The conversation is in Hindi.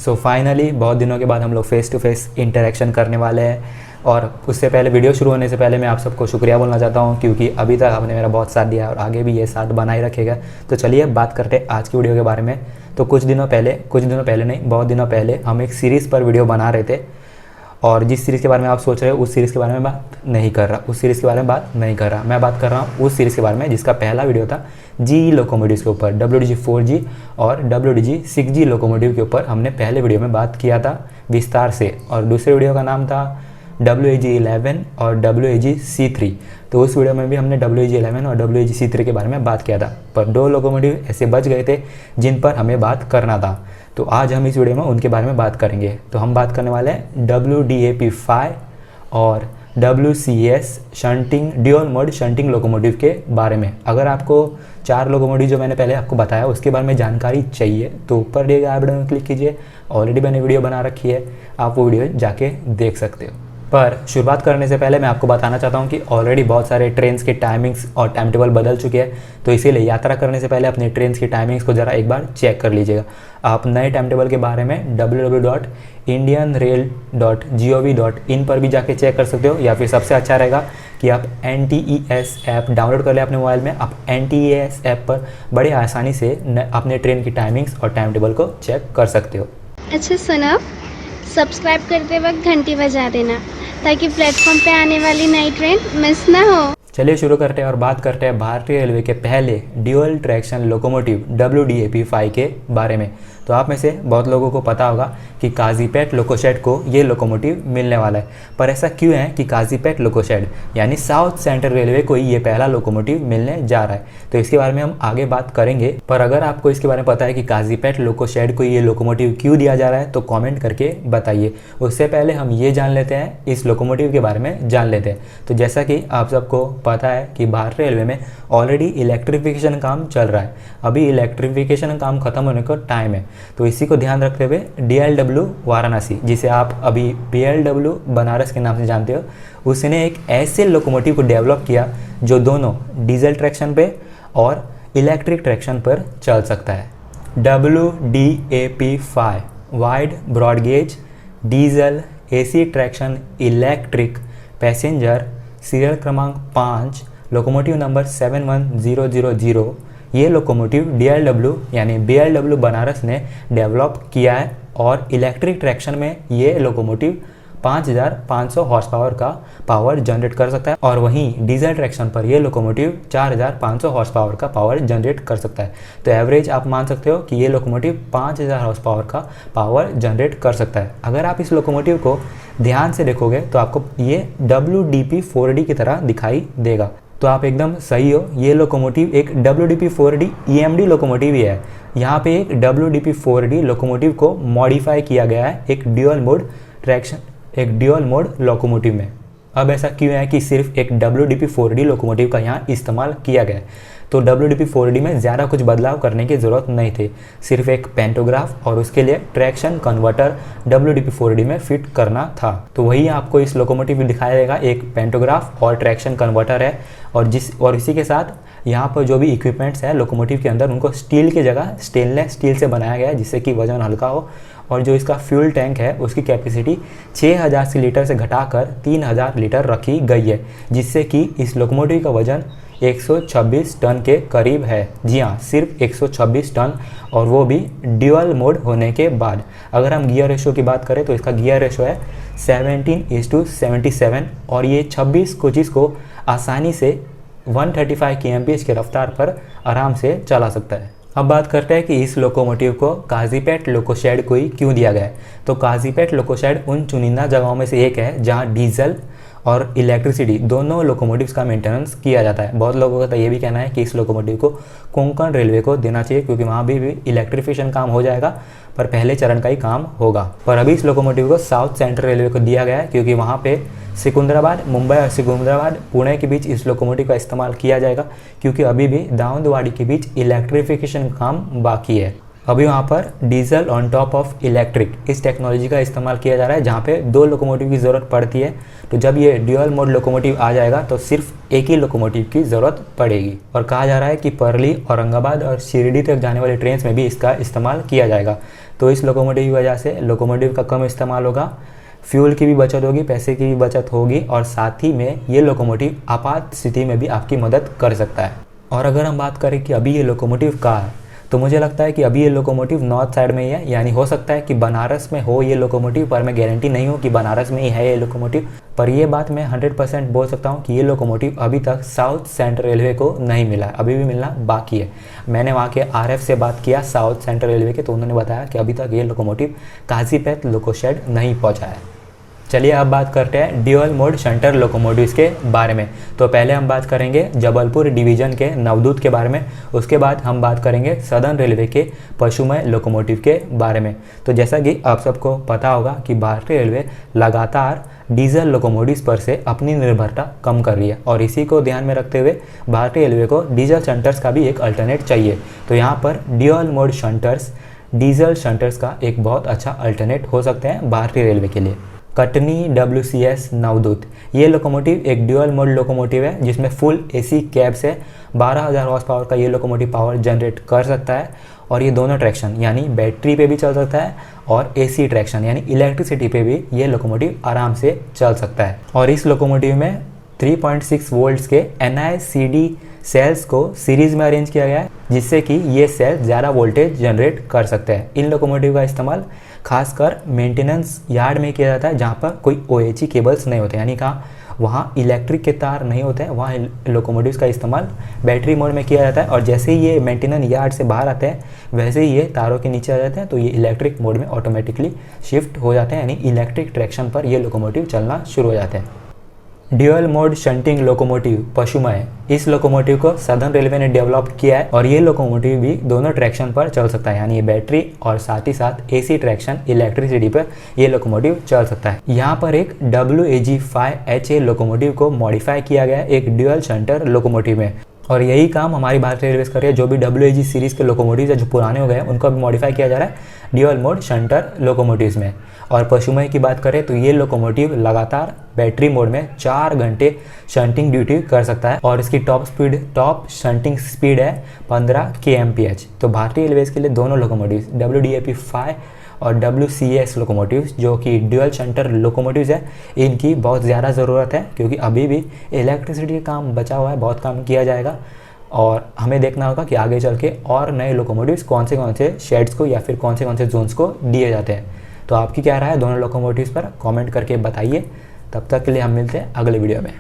सो फाइनली बहुत दिनों के बाद हम लोग फेस टू फेस इंटरेक्शन करने वाले हैं। और उससे पहले, वीडियो शुरू होने से पहले मैं आप सबको शुक्रिया बोलना चाहता हूं, क्योंकि अभी तक आपने मेरा बहुत साथ दिया और आगे भी ये साथ बना ही रखेगा। तो चलिए बात करते हैं आज की वीडियो के बारे में। तो कुछ दिनों पहले नहीं, बहुत दिनों पहले हम एक सीरीज़ पर वीडियो बना रहे थे, और जिस सीरीज़ के बारे में आप सोच रहे हो उस सीरीज़ के बारे में बात नहीं कर रहा। मैं बात कर रहा हूँ उस सीरीज़ के बारे में जिसका पहला वीडियो था जी लोकोमोटिव्स के ऊपर, WDG 4G और WDG 6G लोकोमोटिव के ऊपर हमने पहले वीडियो में बात किया था विस्तार से। और दूसरे वीडियो का नाम था WAG 11 और WAG C3। तो उस वीडियो में भी हमने WAG 11 और WAG C3 के बारे में बात किया था, पर दो लोकोमोटिव ऐसे बच गए थे जिन पर हमें बात करना था। तो आज हम इस वीडियो में उनके बारे में बात करेंगे। तो हम बात करने वाले हैं WDAP5 और WCS shunting dual mode shunting locomotive के बारे में। अगर आपको 4 लोकोमोटिव जो मैंने पहले आपको बताया उसके बारे में जानकारी चाहिए तो ऊपर दिए गए आई बटन में क्लिक कीजिए। ऑलरेडी मैंने वीडियो बना रखी है, आप वो वीडियो जाके देख सकते हो। पर शुरुआत करने से पहले मैं आपको बताना चाहता हूँ कि ऑलरेडी बहुत सारे ट्रेन्स के टाइमिंग्स और टाइम टेबल बदल चुके हैं। तो इसीलिए यात्रा करने से पहले अपने ट्रेन्स की टाइमिंग्स को ज़रा एक बार चेक कर लीजिएगा। आप नए टाइम टेबल के बारे में www.indianrail.gov.in पर भी जाके चेक कर सकते हो, या फिर सबसे अच्छा रहेगा कि आप NTES ऐप डाउनलोड कर लें अपने मोबाइल में। आप NTES ऐप पर बड़े आसानी से अपने ट्रेन की टाइमिंग्स और टाइम टेबल को चेक कर सकते हो। अच्छा सुनो, सब्सक्राइब करते वक्त घंटी बजा देना ताकि प्लेटफॉर्म पे आने वाली नई ट्रेन मिस ना हो। चलिए शुरू करते हैं और बात करते हैं भारतीय रेलवे के पहले ड्यूअल ट्रैक्शन लोकोमोटिव WDAP5 के बारे में। तो आप में से बहुत लोगों को पता होगा कि काजीपेट लोकोशेड को ये लोकोमोटिव मिलने वाला है। पर ऐसा क्यों है कि काजीपेट लोकोशेड यानी साउथ सेंट्रल रेलवे को ही ये पहला लोकोमोटिव मिलने जा रहा है? तो इसके बारे में हम आगे बात करेंगे। पर अगर आपको इसके बारे में पता है कि काजीपेट लोकोशेड को ये लोकोमोटिव क्यों दिया जा रहा है तो कॉमेंट करके बताइए। उससे पहले हम ये जान लेते हैं, इस लोकोमोटिव के बारे में जान लेते हैं। तो जैसा कि आप सबको पता है कि भारतीय रेलवे में ऑलरेडी इलेक्ट्रिफिकेशन काम चल रहा है। अभी इलेक्ट्रिफिकेशन काम खत्म होने का टाइम है। तो इसी को ध्यान रखते हुए DLW वाराणसी, जिसे आप अभी BLW बनारस के नाम से जानते हो, उसने एक ऐसे लोकोमोटिव को डेवलप किया जो दोनों डीजल ट्रैक्शन पे और इलेक्ट्रिक ट्रैक्शन पर चल सकता है। WDAP5 wide broad gauge diesel AC traction electric passenger serial क्रमांक 5 लोकोमोटिव नंबर 71000। ये लोकोमोटिव DLW यानी BLW बनारस ने डेवलप किया है और इलेक्ट्रिक ट्रैक्शन में ये लोकोमोटिव 5500 हॉर्स पावर का पावर जनरेट कर सकता है, और वहीं डीजल ट्रैक्शन पर ये लोकोमोटिव 4500 हॉर्स पावर का पावर जनरेट कर सकता है। तो एवरेज आप मान सकते हो कि ये लोकोमोटिव 5000 हॉर्स पावर का पावर जनरेट कर सकता है। अगर आप इस लोकोमोटिव को ध्यान से देखोगे तो आपको ये WDP4D की तरह दिखाई देगा। तो आप एकदम सही हो, ये लोकोमोटिव एक WDP4D EMD लोकोमोटिव ही है। यहाँ पे एक WDP4D लोकोमोटिव को मॉडिफाई किया गया है एक ड्यूअल मोड लोकोमोटिव में। अब ऐसा क्यों है कि सिर्फ एक WDP4D लोकोमोटिव का यहाँ इस्तेमाल किया गया है? तो WDP4D में ज़्यादा कुछ बदलाव करने की ज़रूरत नहीं थी, सिर्फ एक पेंटोग्राफ और उसके लिए ट्रैक्शन कन्वर्टर WDP4D में फिट करना था। तो वही आपको इस लोकोमोटिव में दिखाया जाएगा, एक पेंटोग्राफ और ट्रैक्शन कन्वर्टर है। और इसी के साथ यहाँ पर जो भी इक्विपमेंट्स है लोकोमोटिव के अंदर, उनको स्टील की जगह स्टेनलेस स्टील से बनाया गया है, जिससे कि वजन हल्का हो। और जो इसका फ्यूल टैंक है उसकी कैपेसिटी 6000 लीटर से घटाकर 3000 लीटर रखी गई है, जिससे कि इस लोकोमोटिव का वजन 126 टन के करीब है। जी हाँ, सिर्फ 126 टन, और वो भी ड्यूअल मोड होने के बाद। अगर हम गियर रेशो की बात करें तो इसका गियर रेशो है 17:77, और ये 26 कोचेस को आसानी से 135 kmph की रफ्तार पर आराम से चला सकता है। अब बात करते हैं कि इस लोकोमोटिव को काजीपेट लोकोशेड को ही क्यों दिया गया है। तो काजीपेट लोकोशेड उन चुनिंदा जगहों में से एक है जहां डीजल और इलेक्ट्रिसिटी दोनों लोकोमोटिव्स का मेंटेनेंस किया जाता है। बहुत लोगों का तो ये भी कहना है कि इस लोकोमोटिव को कोंकण रेलवे को देना चाहिए, क्योंकि वहाँ भी इलेक्ट्रिफिकेशन काम हो जाएगा, पर पहले चरण का ही काम होगा। पर अभी इस लोकोमोटिव को साउथ सेंट्रल रेलवे को दिया गया है, क्योंकि वहाँ पे सिकंदराबाद, मुंबई और सिकंदराबाद, पुणे के बीच इस लोकोमोटिव का इस्तेमाल किया जाएगा, क्योंकि अभी भी दाऊदवाड़ी के बीच इलेक्ट्रिफिकेशन काम बाकी है। अभी वहाँ पर diesel on top of electric इस टेक्नोलॉजी का इस्तेमाल किया जा रहा है, जहाँ पे 2 लोकोमोटिव की ज़रूरत पड़ती है। तो जब ये ड्यूअल मोड लोकोमोटिव आ जाएगा तो सिर्फ एक ही लोकोमोटिव की ज़रूरत पड़ेगी। और कहा जा रहा है कि परली, औरंगाबाद और शिरडी तक जाने वाली ट्रेन में भी इसका इस्तेमाल किया जाएगा। तो इस लोकोमोटिव की वजह से लोकोमोटिव का कम इस्तेमाल होगा, फ्यूल की भी बचत होगी, पैसे की भी बचत होगी और साथ ही में ये लोकोमोटिव आपात स्थिति में भी आपकी मदद कर सकता है। और अगर हम बात करें कि अभी ये लोकोमोटिव कहाँ है, तो मुझे लगता है कि अभी ये लोकोमोटिव नॉर्थ साइड में ही है, यानी हो सकता है कि बनारस में हो ये लोकोमोटिव, पर मैं गारंटी नहीं हूँ कि बनारस में ही है ये लोकोमोटिव। पर ये बात मैं 100% बोल सकता हूँ कि ये लोकोमोटिव अभी तक साउथ सेंट्रल रेलवे को नहीं मिला है, अभी भी मिलना बाकी है। मैंने वहाँ के RF से बात किया साउथ सेंट्रल रेलवे के, तो उन्होंने बताया कि अभी तक ये लोकोमोटिव काजीपेट लोको शेड नहीं पहुँचा है। चलिए अब बात करते हैं ड्यूअल मोड शंटर लोकोमोटिव्स के बारे में। तो पहले हम बात करेंगे जबलपुर डिवीज़न के नवदूत के बारे में, उसके बाद हम बात करेंगे सदर्न रेलवे के पशुमय लोकोमोटिव के बारे में। तो जैसा कि आप सबको पता होगा कि भारतीय रेलवे लगातार डीजल लोकोमोटिव्स पर से अपनी निर्भरता कम कर रही है और इसी को ध्यान में रखते हुए भारतीय रेलवे को डीजल शंटर्स का भी एक अल्टरनेट चाहिए। तो यहाँ पर ड्यूअल मोड शंटर्स डीजल शंटर्स का एक बहुत अच्छा अल्टरनेट हो सकते हैं भारतीय रेलवे के लिए। कटनी WCS नवदूत, ये लोकोमोटिव एक ड्यूअल मोड लोकोमोटिव है जिसमें फुल AC कैब से 12,000 हॉर्स पावर का ये लोकोमोटिव पावर जनरेट कर सकता है और ये दोनों ट्रैक्शन यानी बैटरी पे भी चल सकता है और AC ट्रैक्शन यानी इलेक्ट्रिसिटी पे भी ये लोकोमोटिव आराम से चल सकता है। और इस लोकोमोटिव में 3.6 वोल्ट्स के NICD सेल्स को सीरीज़ में अरेंज किया गया है जिससे कि ये सेल ज़्यादा वोल्टेज जनरेट कर सकते हैं। इन लोकोमोटिव का इस्तेमाल खासकर मेंटेनेंस यार्ड में किया जाता है जहाँ पर कोई OHE केबल्स नहीं होते, यानी कहाँ वहाँ इलेक्ट्रिक के तार नहीं होते हैं, वहाँ लोकोमोटिव्स का इस्तेमाल बैटरी मोड में किया जाता है और जैसे ही ये मेंटेनेंस यार्ड से बाहर आते हैं वैसे ही ये तारों के नीचे आ जाते हैं, तो ये इलेक्ट्रिक मोड में ऑटोमेटिकली शिफ्ट हो जाते हैं, यानी इलेक्ट्रिक ट्रैक्शन पर ये लोकोमोटिव चलना शुरू हो जाते हैं। ड्यूअल मोड शंटिंग लोकोमोटिव पशुमय, इस लोकोमोटिव को सदर्न रेलवे ने डेवलप किया है और ये लोकोमोटिव भी दोनों ट्रैक्शन पर चल सकता है, यानी ये बैटरी और साथ ही साथ AC ट्रैक्शन इलेक्ट्रिसिटी पर ये लोकोमोटिव चल सकता है। यहाँ पर एक WAG5HA लोकोमोटिव को मॉडिफाई किया गया है एक ड्यूअल शंटर लोकोमोटिव में और यही काम हमारी भारतीय रेलवे कर रही है। जो भी WAG सीरीज़ के लोकोमोटिव्स है जो पुराने हो गए हैं उनको अभी मॉडिफाई किया जा रहा है ड्यूअल मोड शंटर लोकोमोटिव्स में। और पशुमय की बात करें तो ये लोकोमोटिव लगातार बैटरी मोड में 4 घंटे शंटिंग ड्यूटी कर सकता है और इसकी टॉप शंटिंग स्पीड है 15 kmph। तो भारतीय रेलवेज के लिए दोनों लोकोमोटिव्स WDAP5 और WCS लोकोमोटिव्स जो कि ड्यूअल शंटर लोकोमोटिव्स है, इनकी बहुत ज़्यादा ज़रूरत है क्योंकि अभी भी इलेक्ट्रिसिटी का काम बचा हुआ है, बहुत काम किया जाएगा और हमें देखना होगा कि आगे चल के और नए लोकोमोटिव्स कौन से शेड्स को या फिर कौन से जोन्स को दिए जाते हैं। तो आपकी क्या राय है दोनों लोकोमोटिव्स पर कमेंट करके बताइए। तब तक के लिए हम मिलते हैं अगले वीडियो में।